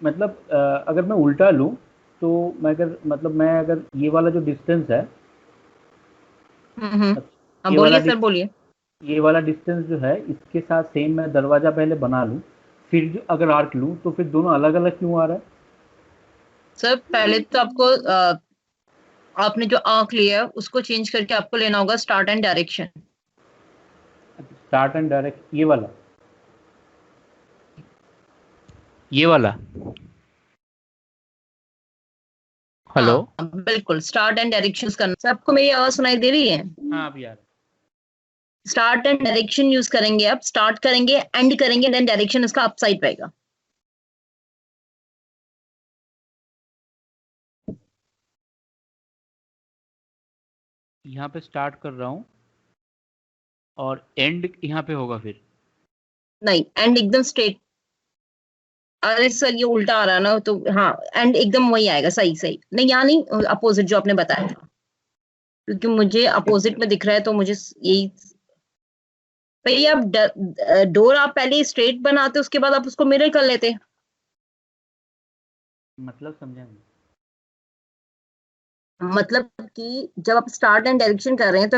मतलब अगर मैं उल्टा लूँ तो मैं अगर ये वाला जो डिस्टेंस है, हाँ ये वाला बोलिए सर, बोलिए। ये वाला डिस्टेंस जो है इसके साथ सेम मैं दरवाज़ा पहले बना लूँ, फिर जो अगर आर्क लूँ तो फिर दोनों अलग-अलग क्यों आ रहा है? सर पहले तो आपको आपने जो आंख लिया है उसको चेंज करके आपको लेना होगा start and direction. Start and direct ये वाला। हेलो। हाँ बिल्कुल, स्टार्ट एंड डायरेक्शन करना। सर आपको मेरी आवाज सुनाई दे रही है? हाँ, अभी आ रहा स्टार्ट एंड डायरेक्शन यूज करेंगे, आप स्टार्ट करेंगे एंड करेंगे, देन डायरेक्शन इसका अप साइड रहेगा। है। यहाँ पे स्टार्ट कर रहा हूँ और एंड यहाँ पे होगा फिर। नहीं, एंड एकदम स्ट्रेट। अरे सर ये उल्टा आ रहा है ना, तो हाँ एंड एकदम वही आएगा, सही सही। नहीं यहाँ नहीं, अपोजिट जो आपने बताया था, क्योंकि मुझे अपोजिट में दिख रहा है तो मुझे यही। भैया आप डोर आप पहले स्ट्रेट बनाते उसके बाद आप उसको मिरर कर लेते। मतलब समझा नहीं। मतलब कि जब आप स्टार्ट एंड डायरेक्शन कर रहे हैं तो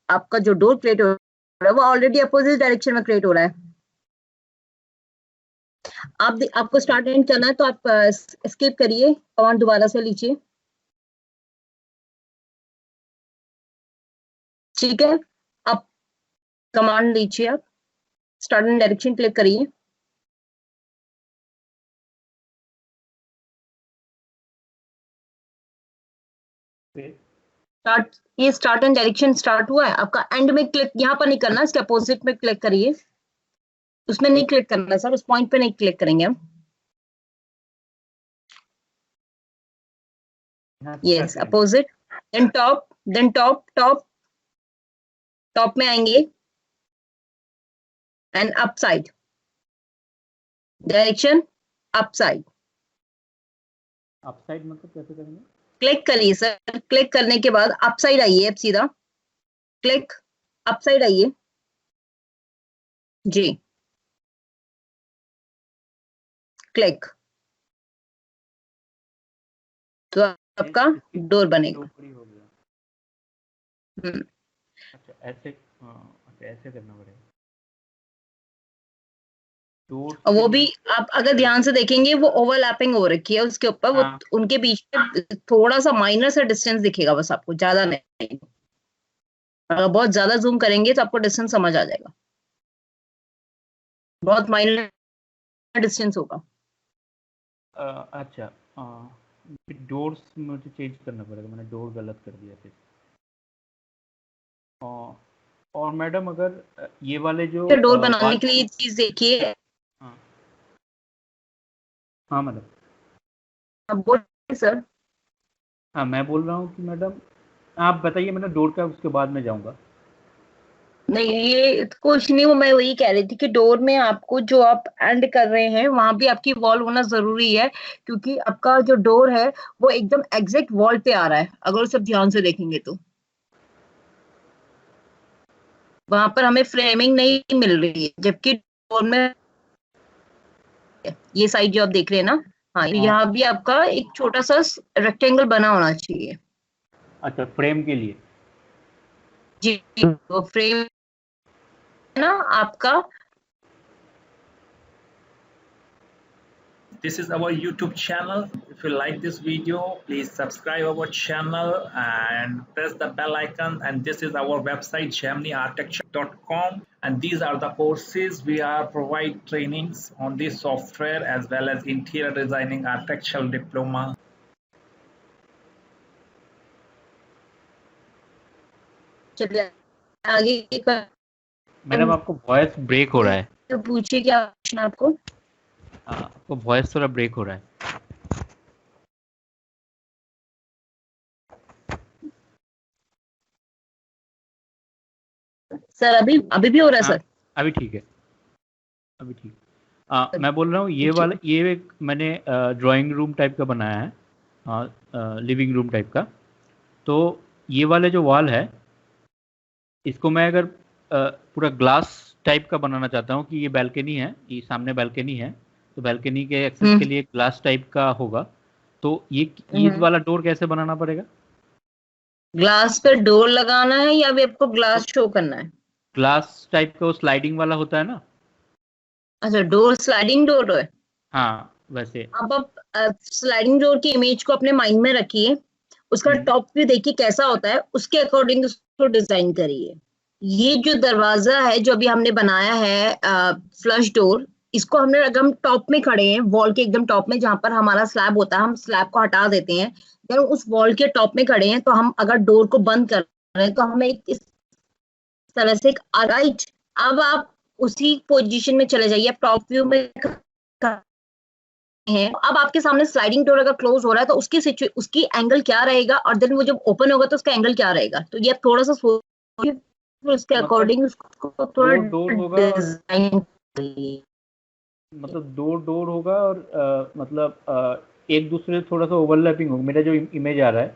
आपका जो डोर क्रिएट हो रहा है वो ऑलरेडी अपोजिट डायरेक्शन में क्रिएट हो रहा है। आपको स्टार्ट एंड करना है तो आप एस्केप करिए, कमांड दोबारा से लीजिए। ठीक है, आप कमांड लीजिए, आप स्टार्ट एंड डायरेक्शन क्लिक करिए। फिर स्टार्ट एंड डायरेक्शन स्टार्ट हुआ है आपका। एंड में क्लिक यहाँ पर नहीं करना, इसके अपोजिट में क्लिक करिए। उसमें नहीं क्लिक करना सर, उस पॉइंट पे नहीं क्लिक करेंगे हम। यहाँ क्या यस, करेंगे? Opposite, then top, then top top top में आएंगे and up side, direction up side. Upside मतलब कैसे करेंगे? क्लिक करिए सर, क्लिक करने के बाद अप साइड आइए, अब सीधा क्लिक, अप साइड आइए जी, क्लिक, तो आपका इसके डोर इसके बनेगा। ऊपर ही हो गया। हम्म। अच्छा ऐसे, हाँ, अच्छा ऐसे करना पड़ेगा। डोर्स और के वो भी लिए। आप अगर ध्यान से देखेंगे वो ओवरलैपिंग हो रखी है उसके ऊपर, वो हाँ। उनके बीच में थोड़ा सा माइनर सा डिस्टेंस दिखेगा बस आपको, ज्यादा नहीं। अगर बहुत ज्यादा जूम करेंगे तो आपको डिस्टेंस समझ आ जाएगा, बहुत माइनर डिस्टेंस होगा। अच्छा। फिर डोर्स मुझे चेंज करना पड़ेगा, मैंने डोर गलत कर दिया फिर। और और मैडम अगर ये वाले जो फिर डोर बनाने वाल। के लिए ये चीज देखिए। हाँ। हाँ मैडम। अब बोलिए सर। हाँ मैं बोल रहा हूँ कि मैडम आप बताइए, मैंने डोर का उसके बाद में जाऊँगा। नहीं ये कुछ नहीं, वो मैं वही कह रही थी कि डोर में आपको जो आप एंड कर रहे हैं वहां भी आपकी वॉल होना जरूरी है, क्योंकि आपका जो डोर है वो एकदम एग्जैक्ट वॉल पे आ रहा है, अगर सब ध्यान से देखेंगे तो वहां पर हमें फ्रेमिंग नहीं मिल रही है, जबकि डोर में ये साइड जो आप देख रहे हैं ना, हाँ हाँ। यहाँ भी आपका एक छोटा सा रेक्टेंगल बना होना चाहिए। अच्छा फ्रेम के लिए। जी, वो फ्रेम है ना आपका। This is our YouTube channel. If you like this video, please subscribe our channel and press the bell icon. And this is our website geminiarchitecture.com, and these are the courses we are provide trainings on this software as well as interior designing architectural diploma. चलिए आगे madam आपको voice break हो रहा है। तो पूछिए क्या question आपको। आपको वॉइस थोड़ा ब्रेक हो रहा है। सर अभी अभी भी हो रहा है हाँ सर? अभी ठीक है, अभी ठीक। मैं बोल रहा हूँ ठीक। ये एक मैंने ड्राइंग रूम टाइप का बनाया है, लिविंग रूम टाइप का। तो ये वाला जो वॉल है इसको मैं अगर पूरा ग्लास टाइप का बनाना चाहता हूँ कि ये बैल्कनी है, ये सामने बैल्कनी है, तो बैल्कनी के एक्सेस के लिए ग्लास टाइप का होगा। तो ये वाला डोर कैसे बनाना पड़ेगा? ग्लास पे डोर लगाना है या अभी आपको ग्लास शो करना है? ग्लास टाइप का वो स्लाइडिंग वाला होता है ना। अच्छा, डोर स्लाइडिंग डोर है। हाँ वैसे। अब आप स्लाइडिंग डोर की इमेज को अपने माइंड में रखिए, उसका टॉप व्यू देखिए कैसा होता है, उसके अकॉर्डिंग उसको डिजाइन करिए। ये जो दरवाजा है जो अभी हमने बनाया है फ्लश डोर, इसको हमने, अगर हम टॉप में खड़े हैं, वॉल के एकदम टॉप में जहां पर हमारा स्लैब होता है, हम स्लैब को हटा देते हैं, जब उस वॉल के टॉप में खड़े हैं तो हम अगर डोर को बंद कर रहे हैं तो हमें इस तरह से एक राइट। अब आप उसी पोजीशन में चले जाइए, आप टॉप व्यू में हैं। अब आपके सामने स्लाइडिंग डोर अगर क्लोज हो रहा है तो उसकी एंगल क्या रहेगा, और देन वो जब ओपन होगा तो उसका एंगल क्या रहेगा, तो ये आप थोड़ा सा सोचिए, फिर उसके मतलब अकॉर्डिंग उसको थोड़ा दो डोर होगा और डिजाइन करिए। मतलब दो डोर होगा और मतलब एक दूसरे से थोड़ा सा ओवरलैपिंग होगा। मेरा जो इमेज आ रहा है,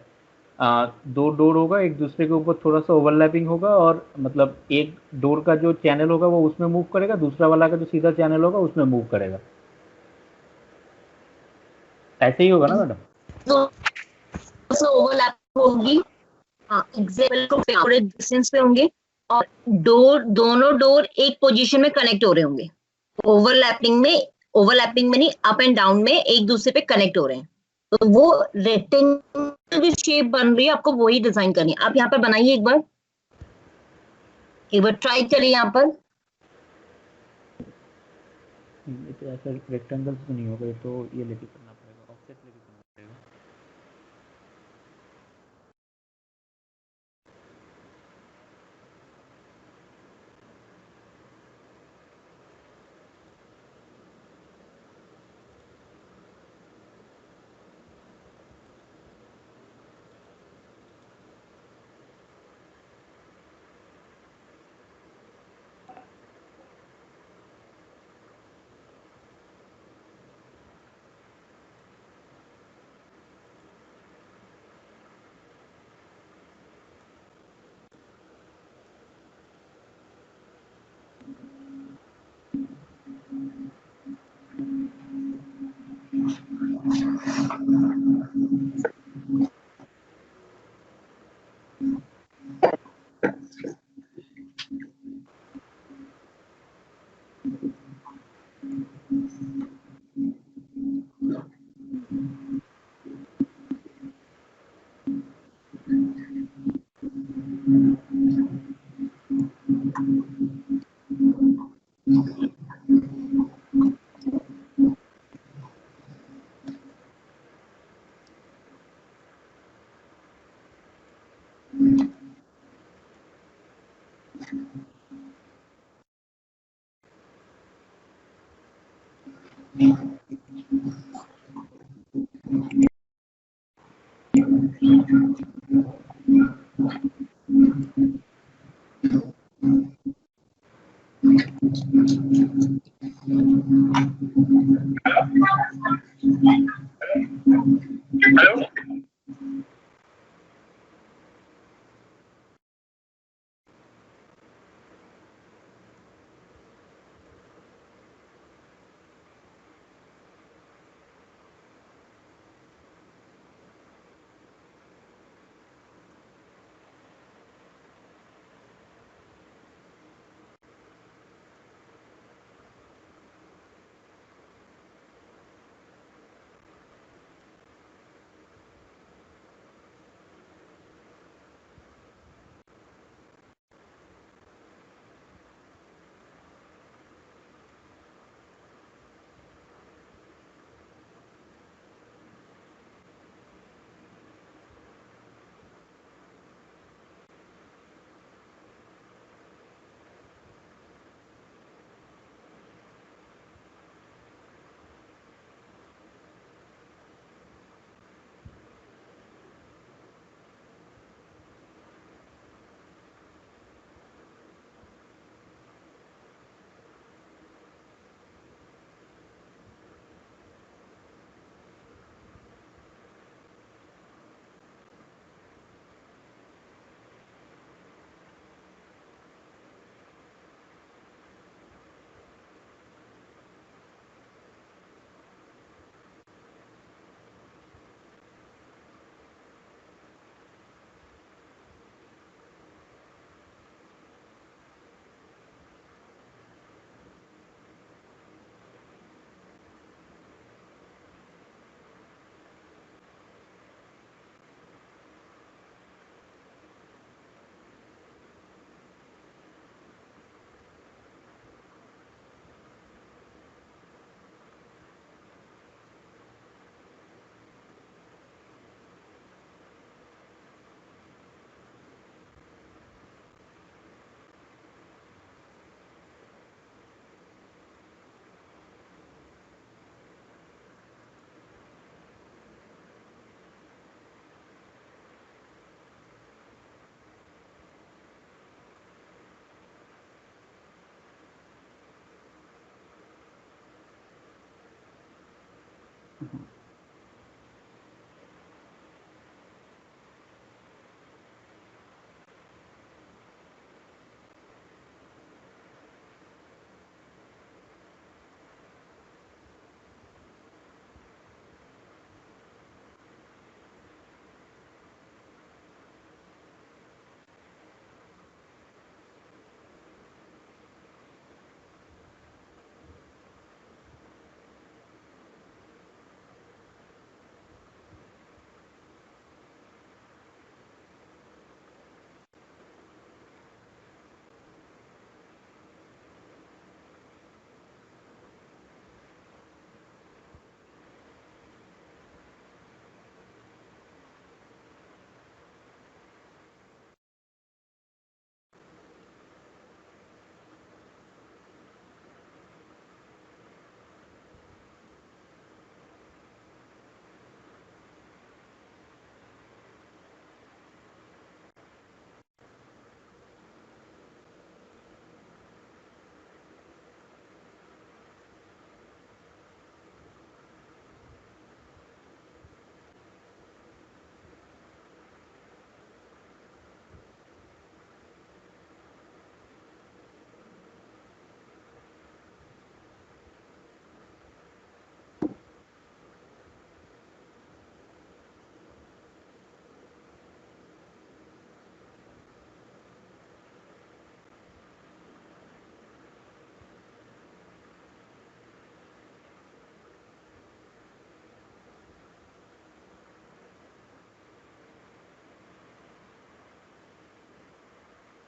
दो डोर होगा, एक दूसरे के ऊपर थोड़ा सा ओवरलैपिंग होगा, और मतलब एक डोर का जो चैनल होगा वो उसमें मूव करेगा, दूसरा वाला का जो सीधा चैनल होगा उसमें मूव करेगा। ऐसे ही होगा ना मैडम? तो ओवरलैप होगी, हाँ एग्जैक्ट थोड़े डिस्टेंस पे होंगे, और डोर, दोनों डोर एक पोजीशन में कनेक्ट हो रहे होंगे। ओवरलैपिंग में नहीं, अप एंड डाउन में एक दूसरे पे कनेक्ट हो रहे हैं। तो वो रेक्टेंगल जो शेप बन रही है आपको वही डिजाइन करनी है। आप यहाँ पर बनाइए, एक बार ट्राई करिए यहाँ पर। ये तो ऐसा रेक्टेंगल तो नहीं होगा, ये तो ये लेके करना पड़ेगा, ऑफसेट लेके करना पड़ेगा।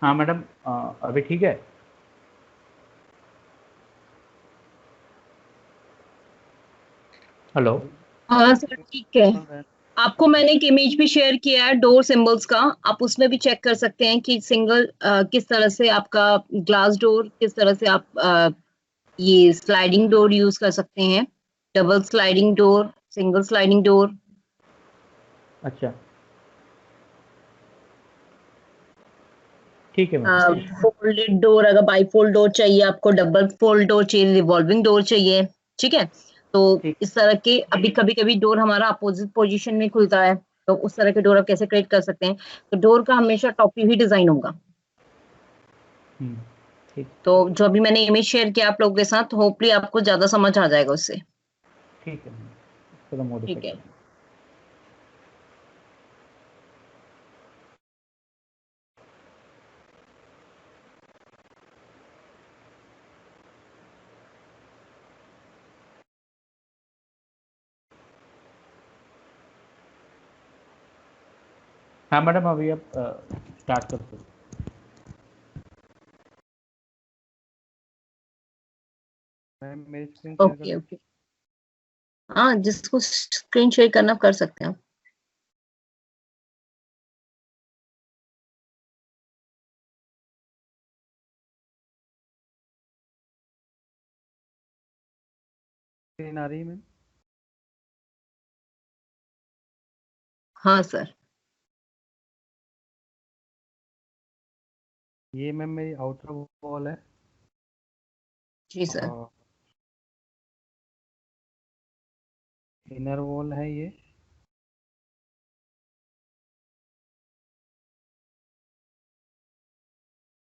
हाँ मैडम, अभी ठीक है। हेलो। हाँ सर ठीक है। आपको मैंने एक इमेज भी शेयर किया है डोर सिंबल्स का, आप उसमें भी चेक कर सकते हैं कि सिंगल किस तरह से आपका ग्लास डोर, किस तरह से आप ये स्लाइडिंग डोर यूज कर सकते हैं, double sliding door, single sliding door. अच्छा, ठीक है मैम। फोल्डेड डोर, अगर बाईफोल्ड डोर चाहिए आपको, डबल फोल्ड डोर चाहिए, रिवॉल्विंग डोर चाहिए, ठीक है। तो ठीक। इस तरह के अभी कभी कभी डोर हमारा अपोजिट पोजीशन में खुलता है, तो उस तरह के डोर आप कैसे क्रिएट कर सकते हैं। तो डोर का हमेशा टॉप व्यू ही डिजाइन होगा। ठीक। तो जो अभी मैंने इमेज शेयर किया आप लोगों के साथ, होपफुली आपको ज्यादा समझ आ जाएगा उससे। ठीक है मैम, थोड़ा मॉडिफाई ठीक है। कर। हाँ मैडम, अभी आप स्टार्ट कर सकते। मैम मेरी स्क्रीन शेयर कर ओके दूँ? ओके, हाँ जिसको स्क्रीन शेयर करना कर सकते हैं। स्क्रीन आ रही है मैम? हाँ सर। ये मैम मेरी आउटर वॉल है। जी सर। और इनर वॉल है ये।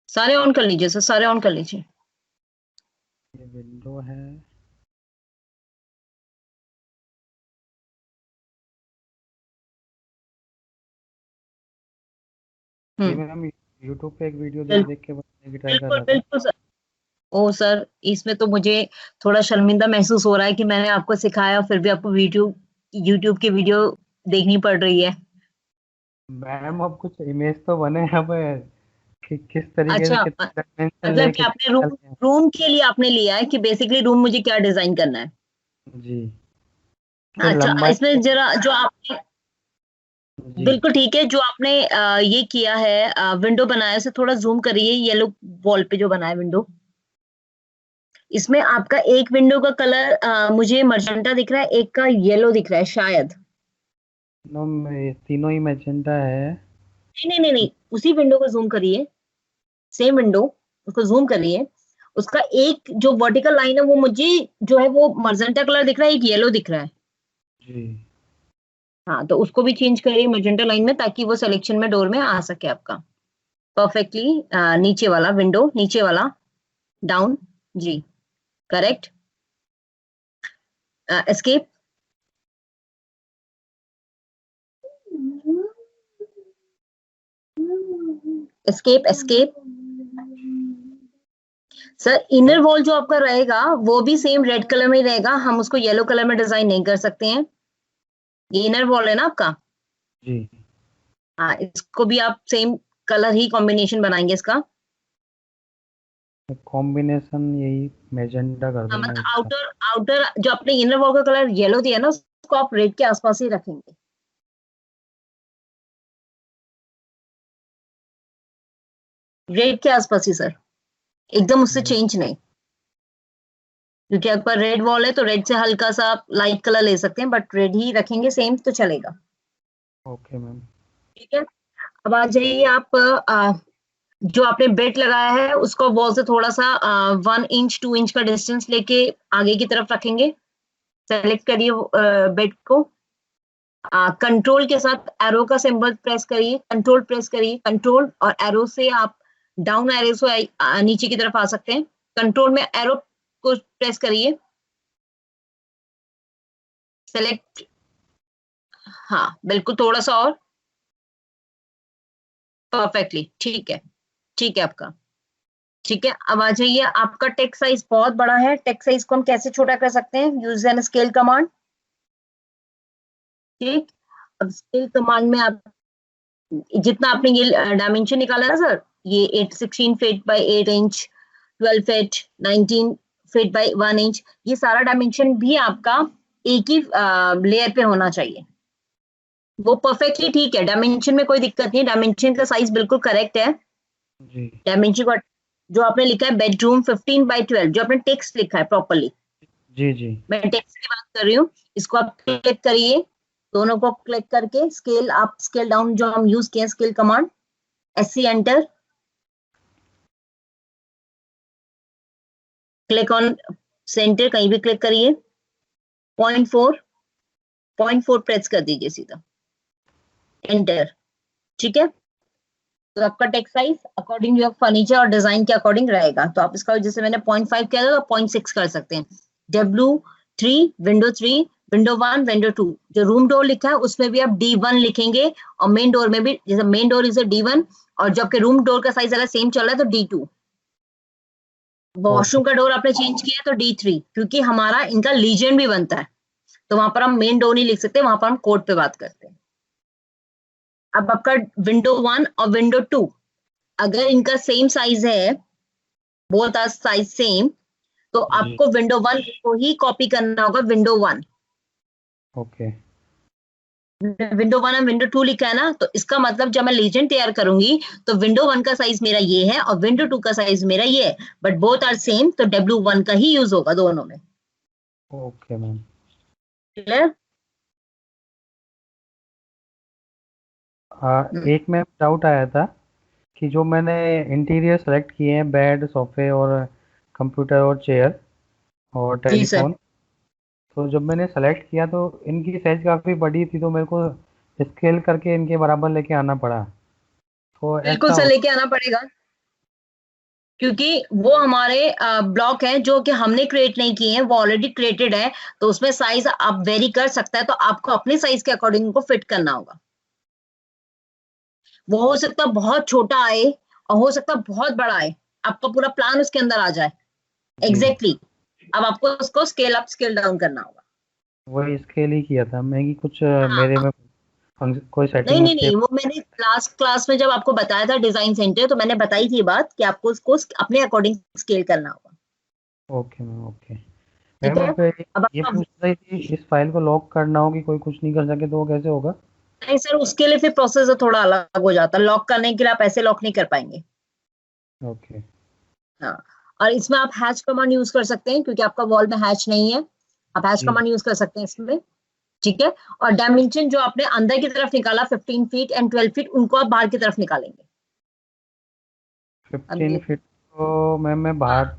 सारे ऑन कर लीजिए सर, सारे ऑन कर लीजिए। ये विंडो है। ये मैम यूट्यूब पे एक वीडियो देख देख के बनाने की ट्राई कर बिल्कुल रहा था। बिल्कुल सर। ओ सर, इसमें तो मुझे थोड़ा शर्मिंदा महसूस हो रहा है कि मैंने आपको सिखाया फिर भी आपको वीडियो, यूट्यूब की वीडियो देखनी पड़ रही है। मैम अब कुछ इमेज तो बने अब कि किस तरीके से अच्छा, कितने डायमेंशन मतलब कि लेके आपने रूम, चलते हैं। रूम के लिए आपने लिया है कि बेसिकली रूम मुझे क्या डिजाइन करना है। जी। कि अच्छा, लंबाई इसमें जरा जो आपने, जी। बिल्कुल ठीक है, जो आपने ये किया है विंडो बनाया, से थोड़ा जूम करिए, येलो वॉल पे जो बनाया विंडो, इसमें आपका एक विंडो का कलर मुझे मर्जेंटा दिख रहा है, एक का येलो दिख रहा है शायद। नो, तीनों ही मैजेंटा है। नहीं नहीं नहीं नहीं, उसी विंडो को जूम करिए, सेम विंडो, उसको जूम करिए। उसका एक जो वर्टिकल लाइन है वो मुझे जो है वो मर्जेंटा कलर दिख रहा है, एक येलो दिख रहा है। जी। हाँ, तो उसको भी चेंज करिए मैजेंटा लाइन में, ताकि वो सिलेक्शन में डोर में आ सके आपका परफेक्टली। नीचे वाला विंडो, नीचे वाला डाउन, जी correct. Escape, escape, escape. Sir inner wall जो आपका रहेगा वो भी सेम रेड कलर में ही रहेगा, हम उसको येलो कलर में डिजाइन नहीं कर सकते हैं। ये इनर वॉल है ना आपका। जी। हाँ, इसको भी आप सेम कलर ही कॉम्बिनेशन बनाएंगे इसका। कॉम्बिनेशन यही मैजेंटा कर हाँ, दूंगा मतलब इसका। आउटर आउटर जो आपने इनर वॉल का कलर येलो दिया ना, उसको आप रेड के आसपास ही रखेंगे। रेड के आसपास ही सर, एकदम उससे जी। चेंज नहीं। क्योंकि आपका रेड वॉल है तो रेड से हल्का सा आप लाइट कलर ले सकते हैं, बट रेड ही रखेंगे सेम तो चलेगा। Okay ma'am. ठीक है, अब आ जाइए आप। जो आपने बेड लगाया है उसको वॉल से थोड़ा सा 1 इंच 2 इंच का डिस्टेंस लेके आगे की तरफ रखेंगे। सेलेक्ट करिए बेड को। कंट्रोल के साथ एरो का सिंबल प्रेस करिए, कंट्रोल प्रेस करिए, कंट्रोल और एरो से आप डाउन एरो से नीचे की तरफ आ सकते हैं। कंट्रोल में एरो को प्रेस करिए, सेलेक्ट। हाँ बिल्कुल, थोड़ा सा और, परफेक्टली ठीक है। ठीक है आपका। ठीक है, अब आ जाइए। आपका टेक्स्ट साइज बहुत बड़ा है, टेक्स्ट साइज को हम कैसे छोटा कर सकते हैं? Use N scale command. ठीक, अब स्केल कमांड में आप जितना आपने ये डायमेंशन निकाला ना सर, ये 16 feet by 8 inch, 12 feet, 19 feet by 1 inch, ये सारा डायमेंशन भी आपका एक ही लेयर पे होना चाहिए। वो परफेक्टली ठीक है, डायमेंशन में कोई दिक्कत नहीं, डायमेंशन का साइज बिल्कुल करेक्ट है। जी। डायमेंशन का जो आपने लिखा है बेडरूम 15 बाई 12, जो आपने टेक्स्ट लिखा है प्रॉपरली, जी। जी। मैं टेक्स्ट की बात कर रही हूँ, इसको आप क्लिक करिए। दोनों को क्लिक करके स्केल अप स्केल डाउन जो हम यूज किए scale command, SC enter, click on centre, कहीं भी क्लिक करिए। 0.4 प्रेस कर दीजिए सीधा, एंटर। ठीक है, तो आपका text size according your furniture और डिजाइन के अकॉर्डिंग रहेगा। तो आप इसका जैसे मैंने 0.5 किया था तो 0.6 कर सकते हैं। W3, विंडो 3, विंडो 1, विंडो 2, जो रूम डोर लिखा है उसमें भी आप D1 लिखेंगे, और मेन डोर में भी, जैसे मेन डोर इज D1, और जो आपके रूम डोर का साइज अगर सेम चल रहा है तो D2। ओके। वॉशरूम का डोर आपने चेंज किया तो D3, क्योंकि हमारा इनका लीजेंड भी बनता है, तो वहां पर हम मेन डोर नहीं लिख सकते, वहां पर हम कोड पे बात करते हैं। अब आपका विंडो 1 और विंडो 2 अगर इनका सेम साइज है, बोथ आर साइज सेम, तो जी। आपको विंडो 1 को ही कॉपी करना होगा, विंडो 1। ओके। विंडो 1 और विंडो 2 लिखा है ना, तो इसका मतलब जब मैं लीजेंड तैयार करूंगी तो विंडो 1 का साइज मेरा ये है और विंडो 2 का साइज मेरा ये है, बट बोथ आर सेम, तो W1 का ही यूज होगा दोनों में। Okay ma'am. क्लियर? एक में डाउट आया था कि जो मैंने इंटीरियर सेलेक्ट किए हैं, बेड, सोफे और कंप्यूटर और चेयर और जी सर, टेलीफोन, तो जब मैंने सेलेक्ट किया तो इनकी साइज काफ़ी बड़ी थी, तो मेरे को स्केल करके इनके बराबर लेके आना पड़ा। तो बिल्कुल ऐसा सर हो। लेके आना पड़ेगा, क्योंकि वो हमारे ब्लॉक हैं जो कि हमने क्रिएट नहीं किए हैं, वो ऑलरेडी क्रिएटेड है, तो उसमें साइज आप वेरी कर सकता है, तो आपको अपने साइज के अकॉर्डिंग उनको फिट करना होगा। वो हो सकता है बहुत छोटा आए और हो सकता है बहुत बड़ा आए, आपका पूरा प्लान उसके अंदर आ जाए जी। एग्जैक्टली अब आपको उसको स्केल अप स्केल डाउन करना होगा। वही स्केल ही किया था मैं कि कुछ मेरे हाँ, में कोई नहीं सेटिंग नहीं मिस्टेक। नहीं, वो मैंने लास्ट क्लास में जब आपको बताया था डिजाइन सेंटर, तो मैंने बताई थी बात कि आपको उसको अपने अकॉर्डिंग स्केल करना होगा। Okay ma'am. ओके ठीक मैम। है, अब अब ये आपका, पूछ रही थी, इस फाइल को लॉक करना हो कि कोई कुछ नहीं कर सके तो वो कैसे होगा? नहीं सर उसके लिए फिर प्रोसेस थोड़ा अलग हो जाता है, लॉक करने के लिए आप ऐसे लॉक नहीं कर पाएंगे। ओके। हाँ, और इसमें आप हैच कमांड यूज कर सकते हैं, क्योंकि आपका वॉल में हैच नहीं है, आप हैच जी। कमांड यूज कर सकते हैं इसमें। ठीक है, और डायमेंशन जो आपने अंदर की तरफ निकाला 15 फीट एंड 12 फीट, उनको आप बाहर की तरफ निकालेंगे। अब 15 ये, फीट तो मैम मैं हाँ, बाहर अप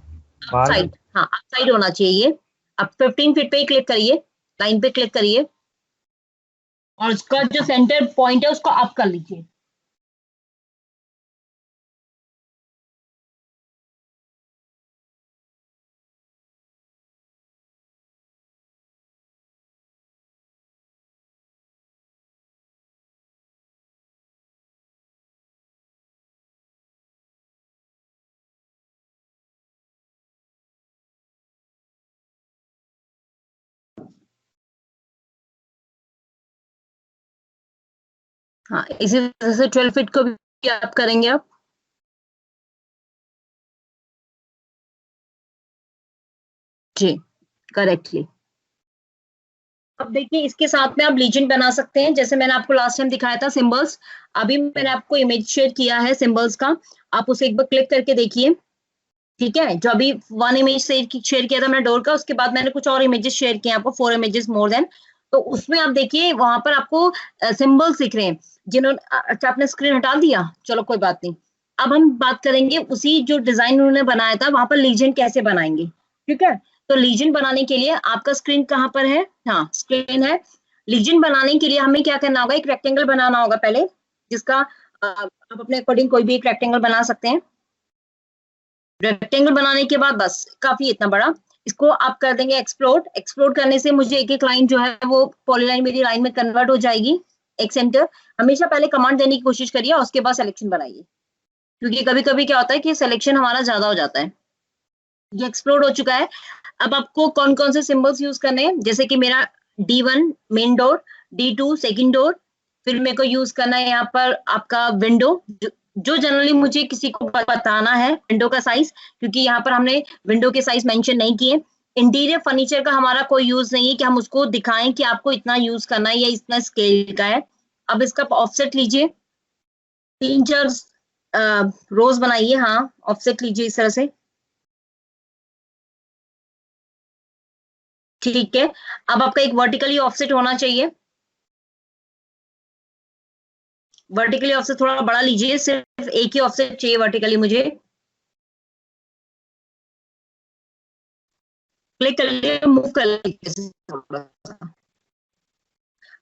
बाहर। साइड, हाँ अप साइड होना चाहिए ये। अब 15 फीट पे ही क्लिक करिए, लाइन पे क्लिक करिए, और उसका जो सेंटर पॉइंट है उसको अप कर लीजिए। हाँ, इसी तरह से 12 फीट को भी आप करेंगे आप। जी, करेक्टली। अब देखिए इसके साथ में आप लीजेंड बना सकते हैं, जैसे मैंने आपको लास्ट टाइम दिखाया था सिंबल्स। अभी मैंने आपको इमेज शेयर किया है सिंबल्स का, आप उसे एक बार क्लिक करके देखिए। ठीक है, जो अभी वन इमेज शेयर किया था मैंने डोर का, उसके बाद मैंने कुछ और इमेजेस शेयर किए आपको, 4 इमेजेस मोर देन। तो उसमें आप देखिए वहां पर आपको सिंबल्स दिख रहे हैं जिन्होंने, अच्छा आपने स्क्रीन हटा दिया, चलो कोई बात नहीं। अब हम बात करेंगे उसी जो डिजाइन उन्होंने बनाया था वहां पर लीजेंड कैसे बनाएंगे। ठीक है, तो लीजेंड बनाने के लिए आपका स्क्रीन कहाँ पर है, हाँ स्क्रीन है। लीजेंड बनाने के लिए हमें क्या करना होगा, एक रेक्टेंगल बनाना होगा पहले, जिसका आप अपने अकॉर्डिंग कोई भी एक रेक्टेंगल बना सकते हैं। रेक्टेंगल बनाने के बाद बस काफी इतना बड़ा, इसको आप कर देंगे एक्सप्लोड। एक्सप्लोड करने से मुझे एक एक लाइन जो है वो पॉलीलाइन मेरी लाइन में कन्वर्ट हो जाएगी। एक सेंटर, हमेशा पहले कमांड देने की कोशिश करिए और उसके बाद सिलेक्शन बनाइए, क्योंकि कभी कभी क्या होता है कि सिलेक्शन हमारा ज्यादा हो जाता है। ये एक्सप्लोड हो चुका है। अब आपको कौन कौन से सिंबल्स यूज करने हैं, जैसे कि मेरा D1 main door, D2 second door, फिर मेरे को यूज करना है यहाँ पर आपका विंडो, जो जनरली मुझे किसी को बताना है विंडो का साइज, क्योंकि यहाँ पर हमने विंडो के साइज मेंशन नहीं किए। इंटीरियर फर्नीचर का हमारा कोई यूज नहीं है कि हम उसको दिखाएं कि आपको इतना यूज करना है या इतना स्केल का है। अब इसका ऑफसेट लीजिए, 3-4 रोज बनाइए, हाँ ऑफसेट लीजिए इस तरह से। ठीक है, अब आपका एक वर्टिकली ऑफसेट होना चाहिए। वर्टिकली ऑफसेट थोड़ा बड़ा लीजिए, सिर्फ एक ही ऑफसेट चाहिए वर्टिकली मुझे। क्लिक कर लीजिए, मूव कर लीजिए थोड़ा सा।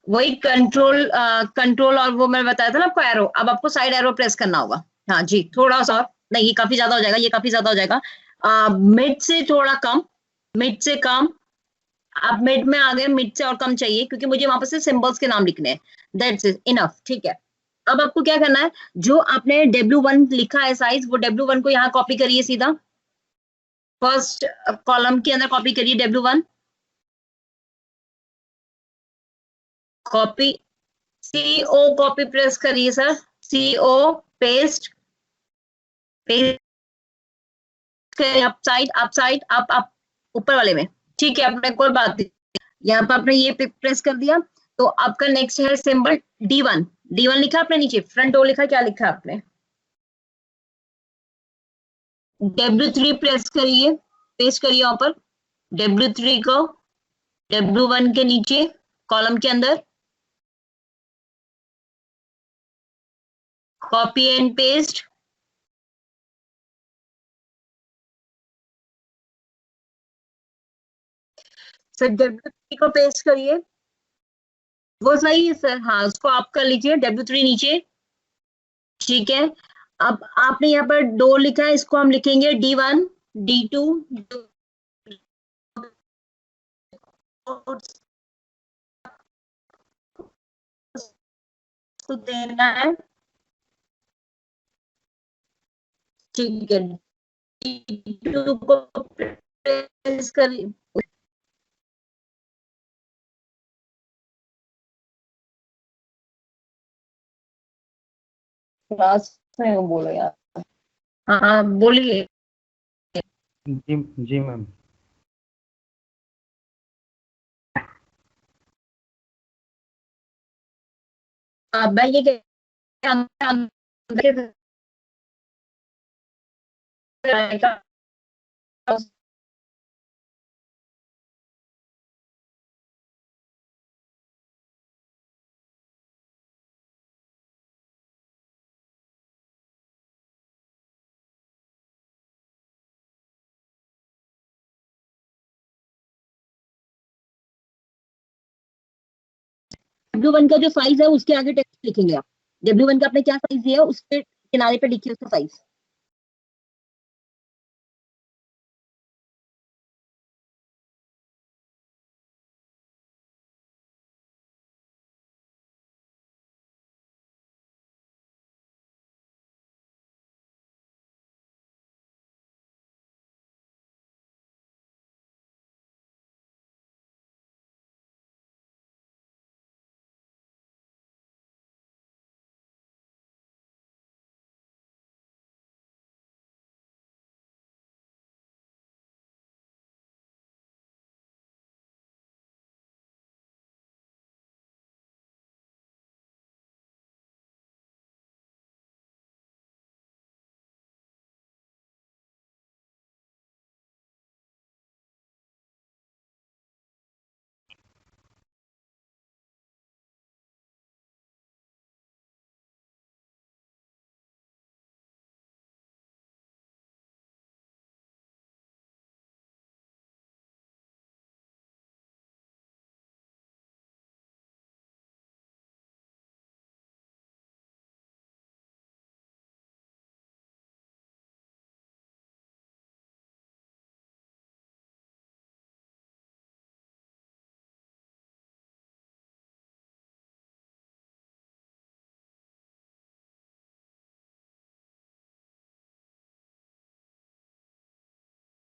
वही कंट्रोल कंट्रोल और वो मैंने बताया था ना आपको एरो, अब आपको साइड एरो प्रेस करना होगा। हाँ जी, थोड़ा सा और, नहीं ये काफी ज्यादा हो जाएगा, ये काफी ज्यादा हो जाएगा। मिड से थोड़ा कम, मिड से कम। आप मिड में आ गए, मिड से और कम चाहिए क्योंकि मुझे वहां पर से सिंबल्स के नाम लिखने हैं। दैट्स इनफ, ठीक है। अब आपको क्या करना है, जो आपने W1 लिखा है साइज, वो W1 को यहाँ कॉपी करिए सीधा, फर्स्ट कॉलम के अंदर कॉपी करिए W1, copy, CO copy press करिए sir, CO paste, paste up side, up side, up ऊपर वाले में। ठीक है, आपने कोई बात नहीं, यहाँ पर आपने ये प्रेस कर दिया। तो आपका नेक्स्ट है सिंबल D1। D1 लिखा आपने नीचे, फ्रंट डोर लिखा, क्या लिखा आपने, W3 प्रेस करिए, पेस्ट करिए वहां पर W3 को, W1 के नीचे कॉलम के अंदर, copy and paste. Sir W3 को पेस्ट करिए, वो सही है सर, हाँ उसको आप कर लीजिए, W3 नीचे। ठीक है, अब आपने यहाँ पर डोर लिखा है, इसको हम लिखेंगे D1, D2 तो देना है। ठीक है, D2 को प्रेस कर, क्लास में वो बोलो यार, हाँ हाँ बोलिए। जी जी मैम। मैं ये अंदर आएगा, W1 का जो साइज है उसके आगे टेक्स्ट लिखेंगे आप। W1 का आपने क्या साइज दिया है उसके किनारे पे लिखिए उसका साइज।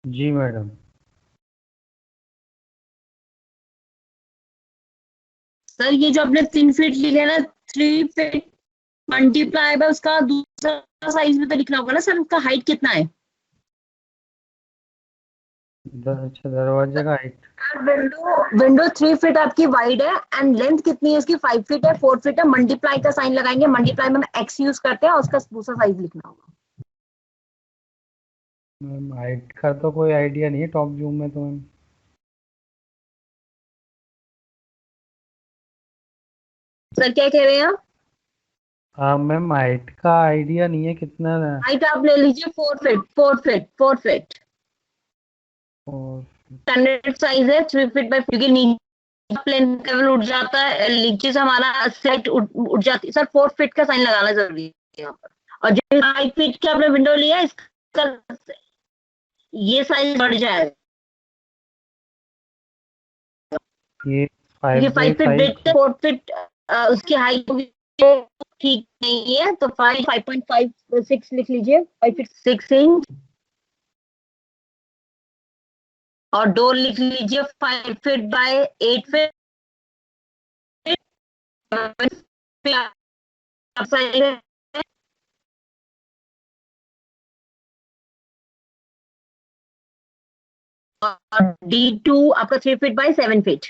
जी मैडम। सर ये जो आपने 3 फीट लिखे ना, 3 फीट मल्टीप्लाई बाय उसका दूसरा साइज भी तो लिखना होगा ना सर, उसका हाइट कितना है। अच्छा, दरवाजे का हाइट। विंडो विंडो 3 फीट आपकी वाइड है एंड लेंथ कितनी है उसकी 5 फीट है, 4 फीट है। मल्टीप्लाई का साइन लगाएंगे, मल्टीप्लाई में हम एक्स यूज करते हैं और उसका दूसरा साइज लिखना होगा। मैम हाइट का तो कोई आइडिया नहीं है टॉप व्यू में तो मैम। सर क्या कह रहे हैं आप। हाँ मैम, हाइट का आइडिया नहीं है कितना है। हाइट आप ले लीजिए 4 फीट, 4 फीट, 4 फीट और स्टैंडर्ड साइज है। 3 फीट बाय, क्योंकि नीचे प्लेन लेवल उठ जाता है, नीचे से हमारा सेट उठ जाती है। सर 4 फीट का साइन लगाना जरूरी है यहाँ पर। और जो 5 फीट का आपने विंडो लिया है इसका ये साइज बढ़ जाएगा, ये क्योंकि 5 बाई 5 फीट 5। ब्रेड 4 फीट उसकी हाइट ठीक नहीं है, तो 5.56 लिख लीजिए, 5 फीट 6 इंच। और डोर लिख लीजिए 5 फीट बाय 8 फीट। और D2 आपका 3 फीट बाय 7 फीट।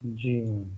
जी मैम।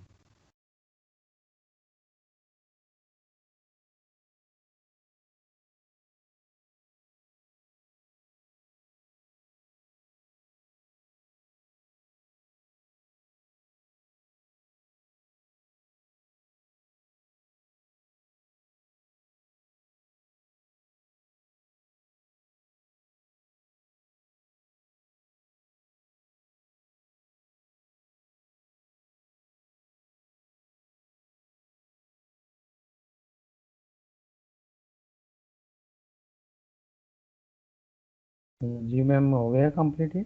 जी मैम, हो गया कंप्लीट ये।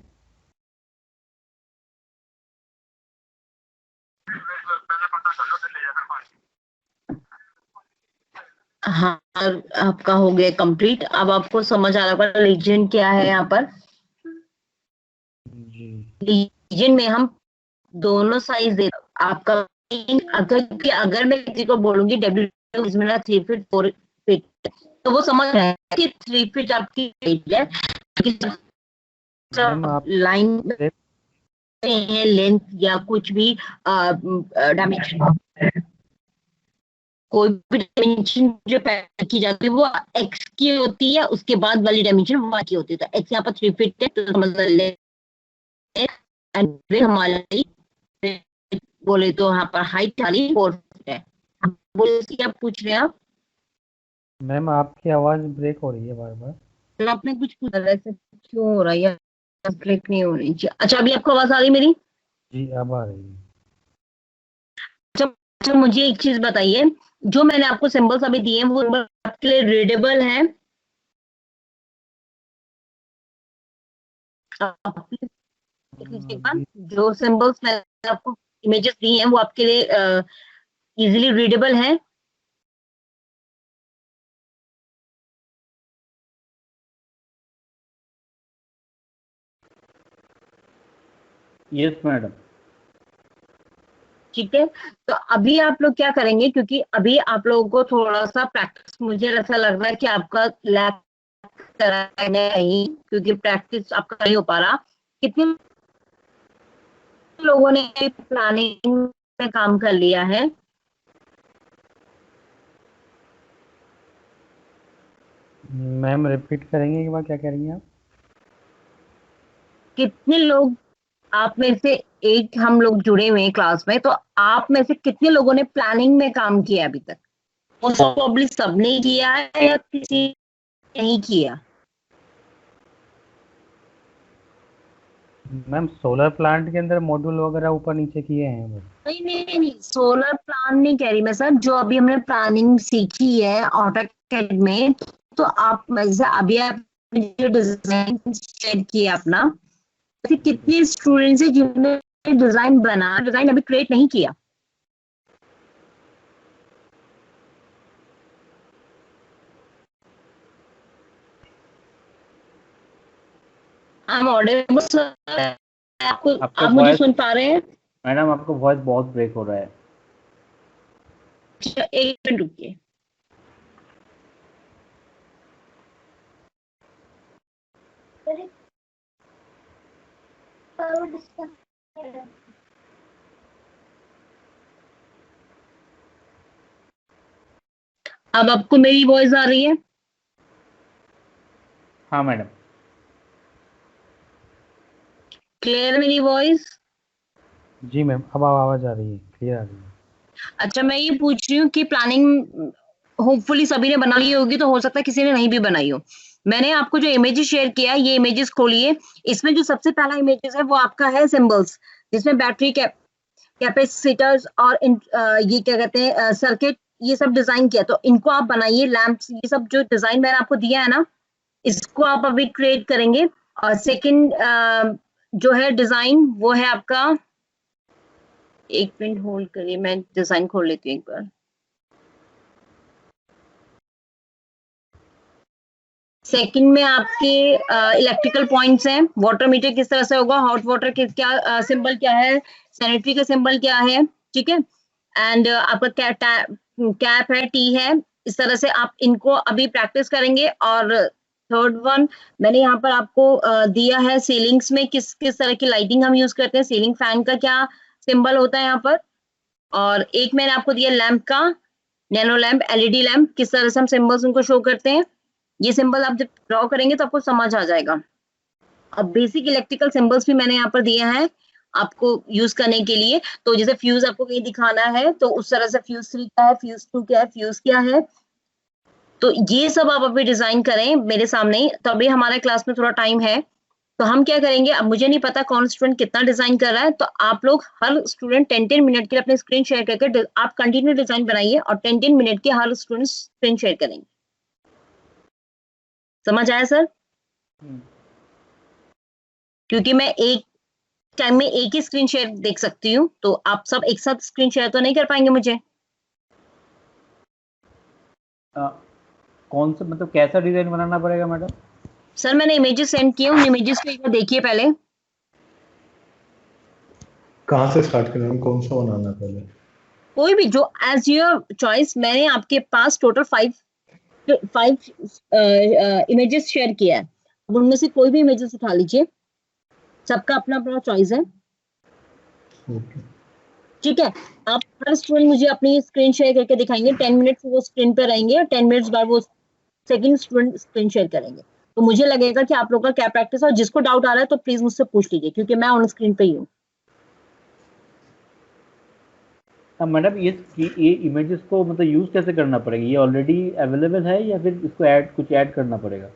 हाँ आपका हो गया कंप्लीट। अब आपको समझ आ रहा होगा लीजन क्या है यहाँ पर। जी। लीजन में हम दोनों साइज दे आपका। अगर अगर मैं किसी को बोलूंगी W इसमें ना 3 फीट 4 फीट, तो वो समझ रहे हैं कि 3 फीट आपकी हाइट है। मैम आप लाइन है लेंथ या कुछ भी डायमेंशन, कोई भी डायमेंशन जो पैक की जाती है वो एक्स की होती है, उसके बाद वाली डायमेंशन वाई की होती है। तो एक्स यहाँ पर 3 फीट है, तो समझ ले हमारी बोले तो यहाँ पर हाइट वाली 4 फीट है। बोलिए, क्या पूछ रहे हैं आप? मैम आपकी आवाज ब्रेक हो रही है बार बार। तो आपने कुछ पूछा ऐसे क्यों हो रहा है, या ब्रेक नहीं हो रही? अच्छा, अभी आपको आवाज आ रही मेरी? जी अब आ रही है। अच्छा, अच्छा, मुझे एक चीज बताइए, जो मैंने आपको सिंबल्स अभी दिए हैं वो आपके लिए रीडेबल है? आप देख लीजिए एक बार, अभी जो सिंबल्स मैंने आपको इमेजेस दी हैं वो आपके लिए इजीली रीडेबल है? Yes madam. ठीक है, तो अभी आप लोग क्या करेंगे, क्योंकि अभी आप लोगों को थोड़ा सा प्रैक्टिस, मुझे ऐसा लग रहा है कि आपका लैक कराना नहीं, क्योंकि प्रैक्टिस आपका नहीं हो पा रहा। कितने लोगों ने प्लानिंग में काम कर लिया है? मैम रिपीट करेंगे एक बार, क्या कह रही हैं आप? कितने लोग आप में से, एक हम लोग जुड़े हुए हैं क्लास में, तो आप में से कितने लोगों ने प्लानिंग में काम किया अभी तक? मोस्ट प्रोबेबली सबने किया है या किसी ने नहीं किया? मैम सोलर प्लांट के अंदर मॉड्यूल वगैरह ऊपर नीचे किए हैं बस। नहीं नहीं नहीं नहीं, सोलर प्लान नहीं कह रही मैं सर, जो अभी हमने प्लानिंग सीखी है ऑटोकैड में, तो आप जैसे अभी आप जो डिजाइन शेयर किया अपना, ऐसे कितने स्टूडेंट्स हैं जिन्होंने डिजाइन बना, डिजाइन अभी क्रिएट नहीं किया? I am audible sir? आपको, आपका आप मुझे वॉइस, सुन पा रहे हैं? मैडम आपका वॉइस बहुत ब्रेक हो रहा है। अच्छा, एक मिनट रुकिए। अब आपको मेरी वॉइस आ रही है? हाँ मैडम। क्लियर मेरी वॉइस? जी मैम अब आवाज आ रही है, क्लियर आ रही है। अच्छा, मैं ये पूछ रही हूँ कि प्लानिंग होपफुली सभी ने बना ली होगी, तो हो सकता है किसी ने नहीं भी बनाई हो। मैंने आपको जो इमेजेस शेयर किया है, ये इमेजेस खोलिए। इसमें जो सबसे पहला इमेजेस है वो आपका है सिंबल्स, जिसमें बैटरी कैपेसिटर्स और ये क्या कहते हैं सर्किट, ये सब डिजाइन किया। तो इनको आप बनाइए, लैंप्स, ये सब जो डिजाइन मैंने आपको दिया है ना, इसको आप अभी क्रिएट करेंगे। और सेकंड जो है डिजाइन, वो है आपका, एक मिनट होल्ड करिए, मैं डिजाइन खोल लेती हूँ एक बार। सेकंड में आपके इलेक्ट्रिकल पॉइंट्स हैं, वाटर मीटर किस तरह से होगा, हॉट वाटर के क्या सिंबल क्या है, सैनिटरी का सिंबल क्या है, ठीक है। एंड आपका कैप है, टी है। इस तरह से आप इनको अभी प्रैक्टिस करेंगे। और थर्ड वन, मैंने यहाँ पर आपको दिया है सीलिंग्स में किस किस तरह की लाइटिंग हम यूज करते हैं, सीलिंग फैन का क्या सिंबल होता है यहाँ पर। और एक मैंने आपको दिया लैंप का, नैनो लैंप, एलईडी लैंप, किस तरह से हम सिंबल्स उनको शो करते हैं। ये सिंबल आप जब ड्रॉ करेंगे तो आपको समझ आ जाएगा। अब बेसिक इलेक्ट्रिकल सिंबल्स भी मैंने यहाँ पर दिए हैं आपको यूज करने के लिए। तो जैसे फ्यूज आपको कहीं दिखाना है तो उस तरह से फ्यूज 3 क्या है, फ्यूज 2 क्या है, फ्यूज क्या है, तो ये सब आप अभी डिजाइन करें मेरे सामने ही। तो अभी हमारे क्लास में थोड़ा टाइम है, तो हम क्या करेंगे, अब मुझे नहीं पता कौन स्टूडेंट कितना डिजाइन कर रहा है, तो आप लोग हर स्टूडेंट 10-10 मिनट के लिए अपने स्क्रीन शेयर करके आप कंटिन्यू डिजाइन बनाइए, और 10-10 मिनट के हर स्टूडेंट स्क्रीन शेयर करेंगे। समझ आया सर? क्योंकि मैं एक टाइम में एक ही स्क्रीन शेयर देख सकती हूँ, तो आप सब एक साथ स्क्रीन शेयर तो नहीं कर पाएंगे मुझे। कौन सा मतलब कैसा डिजाइन बनाना पड़ेगा मैडम? सर मैंने इमेजेस सेंड किए, उन इमेजेस को एक बार देखिए पहले। कहाँ से स्टार्ट करना है, कौन सा बनाना है पहले? कोई भी, जो एज योर चॉइस। मैंने आपके पास टोटल 5 इमेजेस शेयर किया है, अब उनमें से कोई भी इमेजेस उठा लीजिए, सबका अपना अपना चॉइस है, ओके। ठीक है। आप हर स्टूडेंट मुझे अपनी स्क्रीन शेयर करके दिखाएंगे, 10 मिनट्स वो स्क्रीन पे रहेंगे, और 10 मिनट्स बाद वो सेकंड स्टूडेंट स्क्रीन शेयर करेंगे। तो मुझे लगेगा कि आप लोग का क्या प्रैक्टिस है, और जिसको डाउट आ रहा है तो प्लीज मुझसे पूछ लीजिए, क्योंकि मैं ऑन स्क्रीन पे ही हूँ। हाँ मैडम, ये इमेजेस को मतलब यूज कैसे करना पड़ेगा? ये ऑलरेडी अवेलेबल है या फिर इसको कुछ ऐड करना पड़ेगा?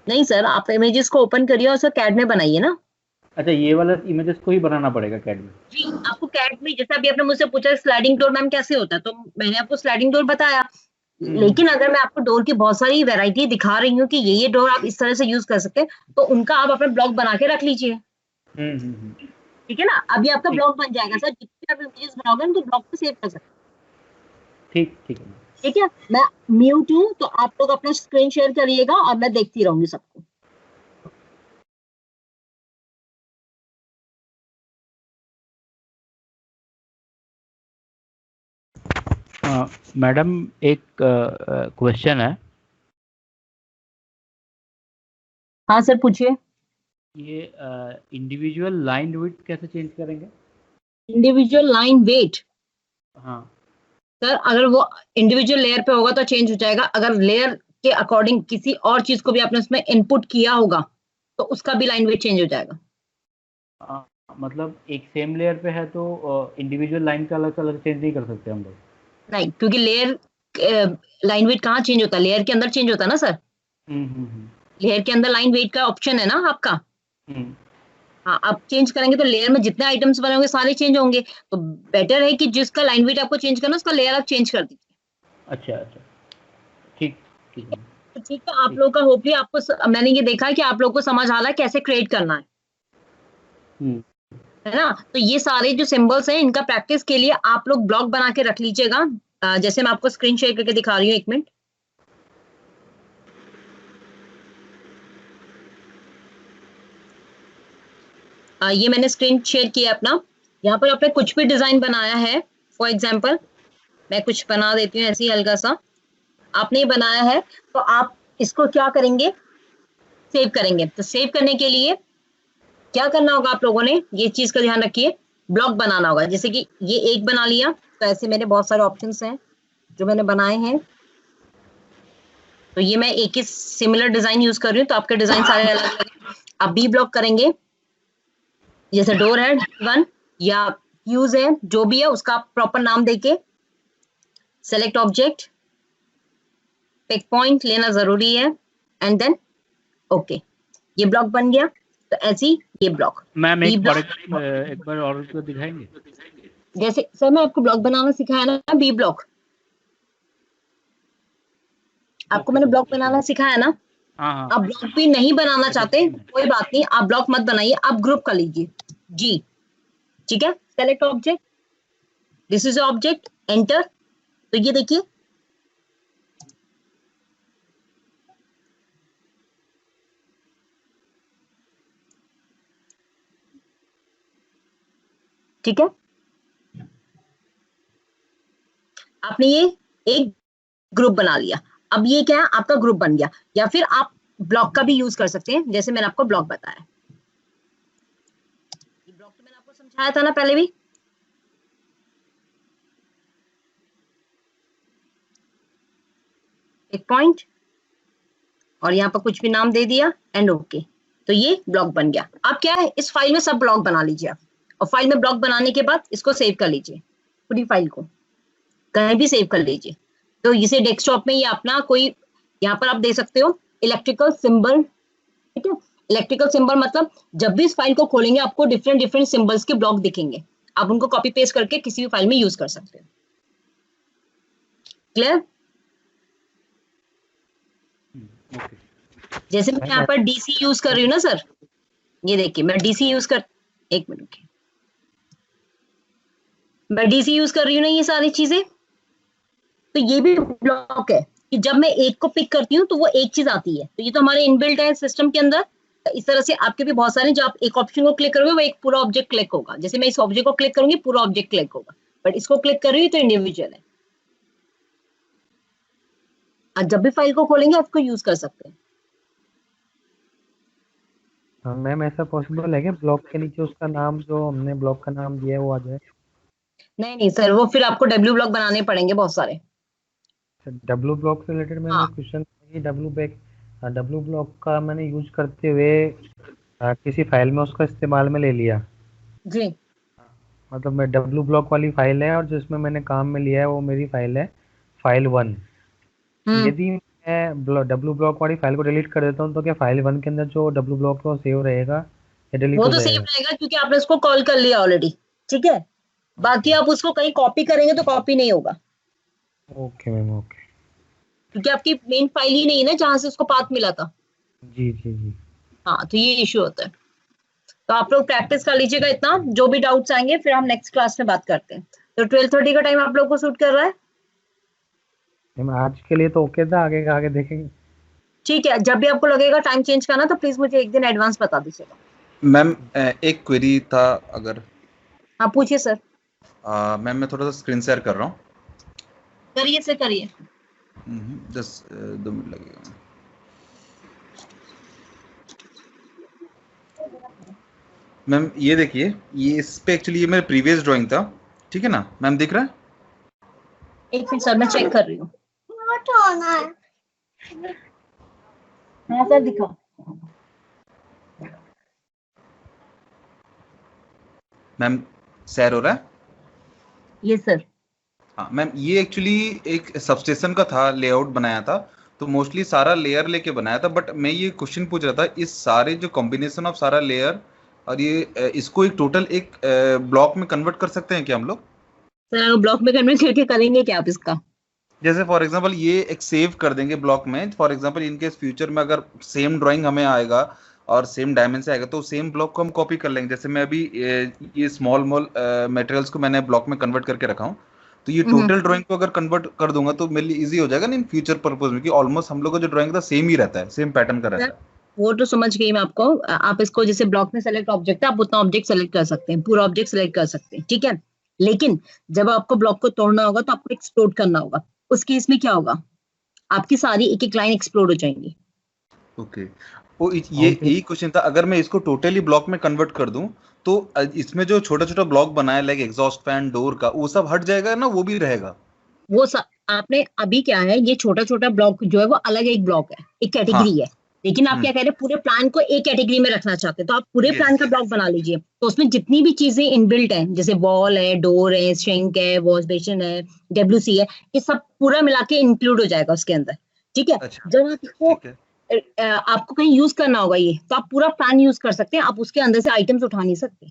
नहीं सर, आप इमेजेस को ओपन करिए और उसको कैड में बनाइए ना। अच्छा, ये वाला इमेजेस को ही बनाना पड़ेगा कैड में? जी, आपको कैड में, जैसे अभी आपने मुझसे पूछा स्लाइडिंग डोर मैम कैसे होता है, तो मैंने आपको स्लाइडिंग डोर बताया। हम्म लेकिन अगर मैं आपको डोर की बहुत सारी वैरायटी दिखा रही हूँ कि ये डोर आप इस तरह से यूज कर सकते हैं, तो उनका आप अपना ब्लॉग बना के रख लीजिए। हम्म। ठीक है ना, अभी आपका ठीक ब्लॉग बन जाएगा सर, जितने आप इमेजेस बनाओगे उनको ब्लॉग पे सेव कर सकते ठीक ठीक है। हैं। ठीक है, मैं म्यूट हूँ, तो आप लोग अपना स्क्रीन शेयर करिएगा और मैं देखती रहूंगी सबको। मैडम, एक क्वेश्चन है। हाँ सर पूछिए। ये इंडिविजुअल लाइन विड्थ कैसे चेंज करेंगे? इंडिविजुअल लाइन वेट, हाँ। सर अगर वो इंडिविजुअल लेयर पे होगा तो चेंज हो जाएगा। अगर लेयर के अकॉर्डिंग किसी और चीज को भी आपने उसमें इनपुट किया होगा तो उसका भी लाइन वेट चेंज हो जाएगा। मतलब एक सेम लेयर पे है तो इंडिविजुअल लाइन का अलग अलग चेंज नहीं कर सकते हम लोग? नहीं, क्योंकि लेयर लाइन वेट कहाँ चेंज होता है, लेयर के अंदर चेंज होता है ना सर। हम्म। लेयर के अंदर लाइन वेट का ऑप्शन है ना आपका। हम्म। हाँ, आप चेंज करेंगे तो लेयर में जितने आइटम्स बने होंगे सारे चेंज होंगे। तो बेटर है कि जिसका लाइन वेट आपको चेंज करना है उसका लेयर आप चेंज कर दीजिए। अच्छा अच्छा। ठीक ठीक है। तो ठीक है, आप ठीक। लोग का होपली आपको मैंने ये देखा है कि आप लोग को समझ आ रहा है कैसे क्रिएट करना हम्म। है ना। तो ये सारे जो सिंबल्स हैं इनका प्रैक्टिस के लिए आप लोग ब्लॉग बना के रख लीजिएगा। जैसे मैं आपको स्क्रीन शेयर करके दिखा रही हूँ, एक मिनट। ये मैंने स्क्रीन शेयर किया अपना। यहाँ पर आपने कुछ भी डिजाइन बनाया है, फॉर एग्जाम्पल मैं कुछ बना देती हूँ ऐसे ही हल्का सा। आपने ये बनाया है तो आप इसको क्या करेंगे, सेव करेंगे। तो सेव करने के लिए क्या करना होगा, आप लोगों ने ये चीज का ध्यान रखिए, ब्लॉग बनाना होगा। जैसे कि ये एक बना लिया, तो ऐसे मेरे बहुत सारे ऑप्शंस हैं जो मैंने बनाए हैं। तो ये मैं एक ही सिमिलर डिजाइन यूज कर रही हूँ, तो आपके डिजाइन सारे अलग अलग हैं। आप बी ब्लॉक करेंगे, जैसे डोर है वन या फ्यूज है, जो भी है उसका प्रॉपर नाम देके सेलेक्ट ऑब्जेक्ट, पिक पॉइंट लेना जरूरी है, एंड देन ओके, ये ब्लॉक बन गया। तो ऐसे ही ये ब्लॉक मैम, बी एक ब्लॉक। एक बार और तो दिखाएंगे? जैसे सर मैं आपको ब्लॉक बनाना सिखाया ना, बी ब्लॉक, आपको ओके मैंने ब्लॉक ओके। बनाना सिखाया ना। हाँ हाँ। आप ब्लॉक भी नहीं बनाना ये चाहते देखिए मैंने। कोई बात नहीं, आप ब्लॉक मत बनाइए, आप ग्रुप कर लीजिए। जी ठीक है, select object, this is object, enter. तो ये देखिए, ठीक है, आपने ये एक ग्रुप बना लिया। अब ये क्या है, आपका ग्रुप बन गया। या फिर आप ब्लॉक का भी यूज कर सकते हैं, जैसे मैंने आपको ब्लॉक बताया। ये ब्लॉक तो मैंने आपको समझाया था ना पहले भी। एक पॉइंट और यहाँ पर कुछ भी नाम दे दिया, एंड ओके। तो ये ब्लॉक बन गया। अब क्या है, इस फाइल में सब ब्लॉक बना लीजिए आप, और फाइल में ब्लॉक बनाने के बाद इसको सेव कर लीजिए, पूरी फाइल को कहीं भी सेव कर लीजिए। तो इसे डेस्कटॉप में या अपना कोई, यहाँ पर आप दे सकते हो इलेक्ट्रिकल सिंबल। ठीक है, इलेक्ट्रिकल सिंबल मतलब जब भी इस फाइल को खोलेंगे आपको डिफरेंट डिफरेंट सिंबल्स के ब्लॉक दिखेंगे, आप उनको कॉपी पेस्ट करके किसी भी फाइल में यूज कर सकते हो। क्लियर? ओके। जैसे मैं यहाँ पर डीसी यूज कर रही हूँ ना सर, ये देखिए मैं डीसी यूज कर, एक मिनट, मैं डीसी यूज कर रही हूँ ना, ये सारी चीजें। तो ये भी ब्लॉक है कि जब मैं एक को पिक करती हूँ तो वो एक चीज आती है। तो ये तो हमारे इनबिल्ट है सिस्टम के अंदर। इस तरह से आपके भी बहुत सारे, जो आप एक ऑप्शन को क्लिक करोगे वो एक पूरा ऑब्जेक्ट क्लिक होगा। जैसे मैं इस ऑब्जेक्ट को क्लिक करूंगी पूरा ऑब्जेक्ट क्लिक होगा, बट इसको क्लिक कर रही हूँ तो इंडिविजुअल है। आप जब भी फाइल को खोलेंगे आपको यूज कर सकते हैं। हाँ मैम, ऐसा पॉसिबल है क्या ब्लॉक के नीचे उसका नाम जो हमने ब्लॉक का नाम दिया है वो आ जाए? नहीं नहीं सर, वो फिर आपको डब्ल्यू ब्लॉक बनाने पड़ेंगे बहुत सारे। डब्लू ब्लॉक से रिलेटेड मैम हाँ एक क्वेश्चन कि डब्लू ब्लॉक का मैंने यूज करते हुए किसी फाइल में उसका इस्तेमाल में ले लिया, जी, मतलब मैं डब्लू ब्लॉक वाली फाइल है और जिसमें मैंने काम में लिया है वो मेरी फाइल है फाइल 1। यदि मैं डब्लू ब्लॉक वाली फाइल को डिलीट कर देता हूँ तो क्या फाइल 1 के अंदर जो डब्लू ब्लॉक है वो सेव रहेगा या डिलीट वो हो तो सेव जाएगा? रहेगा क्योंकि आपने उसको कॉल कर लिया ऑलरेडी, ठीक है। बाकी आप उसको कहीं कॉपी करेंगे तो कॉपी नहीं होगा, ओके मैम, ओके। क्योंकि आपकी मेन फाइल ही नहीं है ना जहां से उसको पाथ मिला था। जी जी जी। हाँ, तो ये इश्यू होता है। तो आप लोग प्रैक्टिस कर लीजिएगा इतना, जो भी डाउट्स आएंगे फिर हम नेक्स्ट क्लास में बात करते हैं। तो 12:30 का टाइम आप लोग को सूट कर रहा है? मैम आज के लिए तो ओके था, आगे का आगे देखेंगे। ठीक है, जब भी आपको लगेगा टाइम चेंज करना तो प्लीज मुझे एक दिन एडवांस बता दीजिएगा। मैम एक क्वेरी था अगर। हाँ पूछिए सर। मैम मैं थोड़ा सा स्क्रीन शेयर कर रहा हूँ। करिए सर, करिए। 2 मिनट लगेगा। मैम ये देखिए, ये इस पे एक्चुअली ये मेरा प्रीवियस ड्राइंग था, ठीक है ना मैम, दिख रहा है? एक मिनट सर, मैं चेक कर रही हूँ। हाँ सर, दिखाओ। मैम शेयर हो रहा है? ये सर। हाँ मैम, ये एक्चुअली एक सबस्टेशन का था, लेआउट बनाया था, तो मोस्टली सारा लेयर लेके बनाया था। बट मैं ये क्वेश्चन पूछ रहा था, इस सारे जो कॉम्बिनेशन ऑफ सारा लेयर और ये इसको एक टोटल एक ब्लॉक में कन्वर्ट कर सकते हैं क्या हम लोग? सर ब्लॉक में कन्वर्ट करके करेंगे क्या आप इसका? जैसे फॉर एग्जांपल ये एक सेव कर देंगे ब्लॉक में, फॉर एग्जांपल इनकेस फ्यूचर में अगर सेम ड्राइंग हमें आएगा और सेम डायमेंशन आएगा तो सेम ब्लॉक को हम कॉपी कर लेंगे। जैसे मैं अभी ये स्मॉल मटेरियल्स को मैंने ब्लॉक में कन्वर्ट करके रखा हूँ, तो ये टोटल ड्राइंग को अगर कन्वर्ट कर दूंगा तो मेरे लिए इजी हो जाएगा ना इन फ्यूचर पर्पज में, कि ऑलमोस्ट हम लोग का जो ड्राइंग था सेम ही रहता है, सेम पैटर्न का रहता है। वो तो समझ गई मैं आपको। आप इसको जैसे ब्लॉक में सेलेक्ट ऑब्जेक्ट है, आप उतना ऑब्जेक्ट सेलेक्ट कर सकते हैं, पूरा ऑब्जेक्ट सेलेक्ट कर सकते हैं, ठीक है। लेकिन जब आपको ब्लॉक को तोड़ना होगा तो आपको एक्सप्लोड करना होगा। उस केस में क्या होगा, आपकी सारी एक एक लाइन एक्सप्लोड हो जाएंगी। ओके, वो ये यही क्वेश्चन था। अगर मैं इसको टोटली ब्लॉक में कन्वर्ट कर दूं तो इसमें जो छोटा छोटा ब्लॉक बनाया लाइक एग्जॉस्ट फैन, डोर का, वो सब हट जाएगा ना, वो भी रहेगा? वो आपने अभी क्या है, ये छोटा छोटा ब्लॉक जो है वो अलग एक ब्लॉक है, एक कैटेगरी है। लेकिन आप क्या कह रहे हैं, पूरे प्लान को एक कैटेगरी में रखना चाहते हैं, तो आप पूरे प्लान का ब्लॉक बना लीजिए। तो उसमें जितनी भी चीजें इनबिल्ट है, जैसे वॉल है, डोर है, सिंक है, वॉश बेसिन है, डब्ल्यूसी है, ये सब पूरा मिला के इंक्लूड हो जाएगा उसके अंदर, ठीक है। जब आप इसको आपको कहीं यूज करना होगा ये, तो आप पूरा प्लान यूज कर सकते हैं, आप उसके अंदर से आइटम्स उठा नहीं सकते।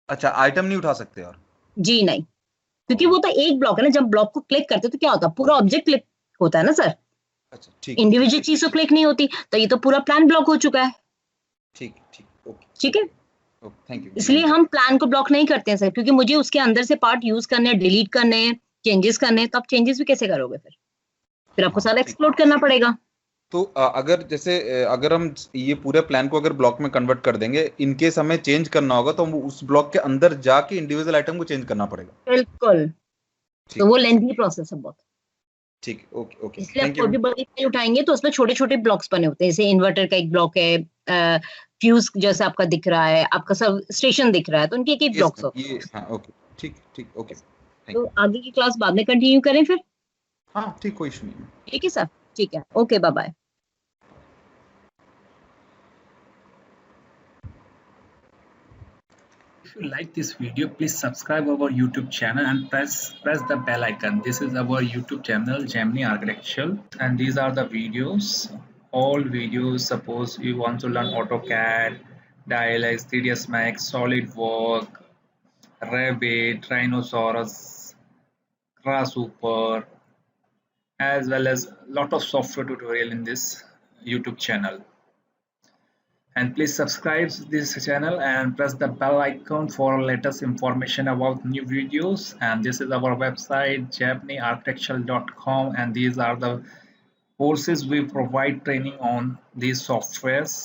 अच्छा, आइटम नहीं उठा सकते? और जी नहीं, क्योंकि वो तो एक ब्लॉक है ना। जब ब्लॉक को क्लिक करते हैं तो क्या होता है, पूरा ऑब्जेक्ट क्लिक होता है ना सर। अच्छा ठीक, इंडिविजुअल चीज तो क्लिक नहीं होती, तो ये तो पूरा प्लान ब्लॉक हो चुका है। ठीक ठीक, ओके ठीक है, थैंक यू। इसलिए हम प्लान को ब्लॉक नहीं करते हैं सर, क्योंकि मुझे उसके अंदर से पार्ट यूज करने हैं, डिलीट करने हैं, चेंजेस करने हैं। तो आप चेंजेस भी कैसे करोगे फिर आपको सारा एक्सप्लोर करना पड़ेगा। तो अगर जैसे अगर हम ये पूरे प्लान को अगर ब्लॉक में कन्वर्ट कर देंगे, इनकेस हमें चेंज करना होगा तो हम उस ब्लॉक के अंदर जाके इंडिविजुअल आइटम को चेंज करना पड़ेगा? बिल्कुल, तो वो लेंथी प्रोसेस है बहुत। ठीक, ओके ओके, इसलिए आप थैंक कोई यू। भी बड़ी फाइल उठाएंगे तो उसमें छोटे छोटे ब्लॉक्स बने होते हैं। जैसे इन्वर्टर का एक ब्लॉक है, फ्यूज जैसे आपका दिख रहा है, आपका सब स्टेशन दिख रहा है, तो उनके एक एक ब्लॉक्स होते हैं। हाँ ओके, ठीक ठीक, ओके तो आगे की क्लास बाद में कंटिन्यू करें फिर? हाँ ठीक, कोई इशू नहीं। ठीक है सर, ठीक है, okay, bye bye. If you like this video, please subscribe our YouTube channel and press the bell icon. This is our YouTube channel, Gemini Architecture, and these are the videos. All videos. Suppose you want to learn AutoCAD, Dialux, 3ds Max, SolidWorks, Revit, Rhinoceros, Grasshopper, as well as lot of software tutorial in this YouTube channel. And please subscribe this channel and press the bell icon for latest information about new videos. And this is our website, JapneArchitectural.com, and these are the courses we provide training on these softwares.